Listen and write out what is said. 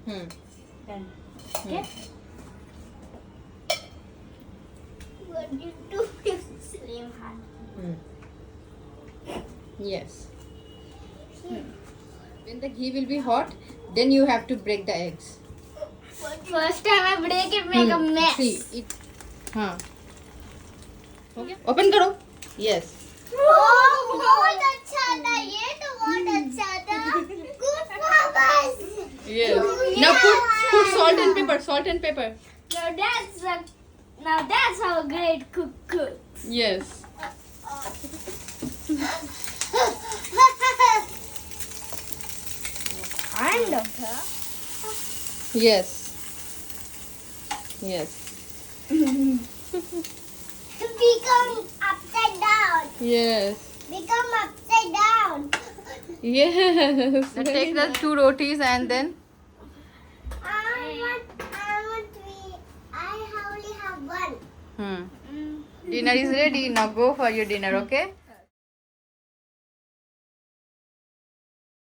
Done. Okay. What you do is same hand. Yes. When the ghee will be hot, then you have to break the eggs. First time I break it, make a mess. See, it. हाँ. Okay. Open करो. Yes. बहुत अच्छा था ये तो बहुत अच्छा था. Good purpose. Yes. Now put salt and pepper. Salt and pepper. Now that's how a great cook cooks. Yes. Kind of her. Yes. Yes. Become upside down. Yes. Become upside down. Yes. Now take the 2 rotis and then. I only have one. Dinner is ready. Now go for your dinner, okay?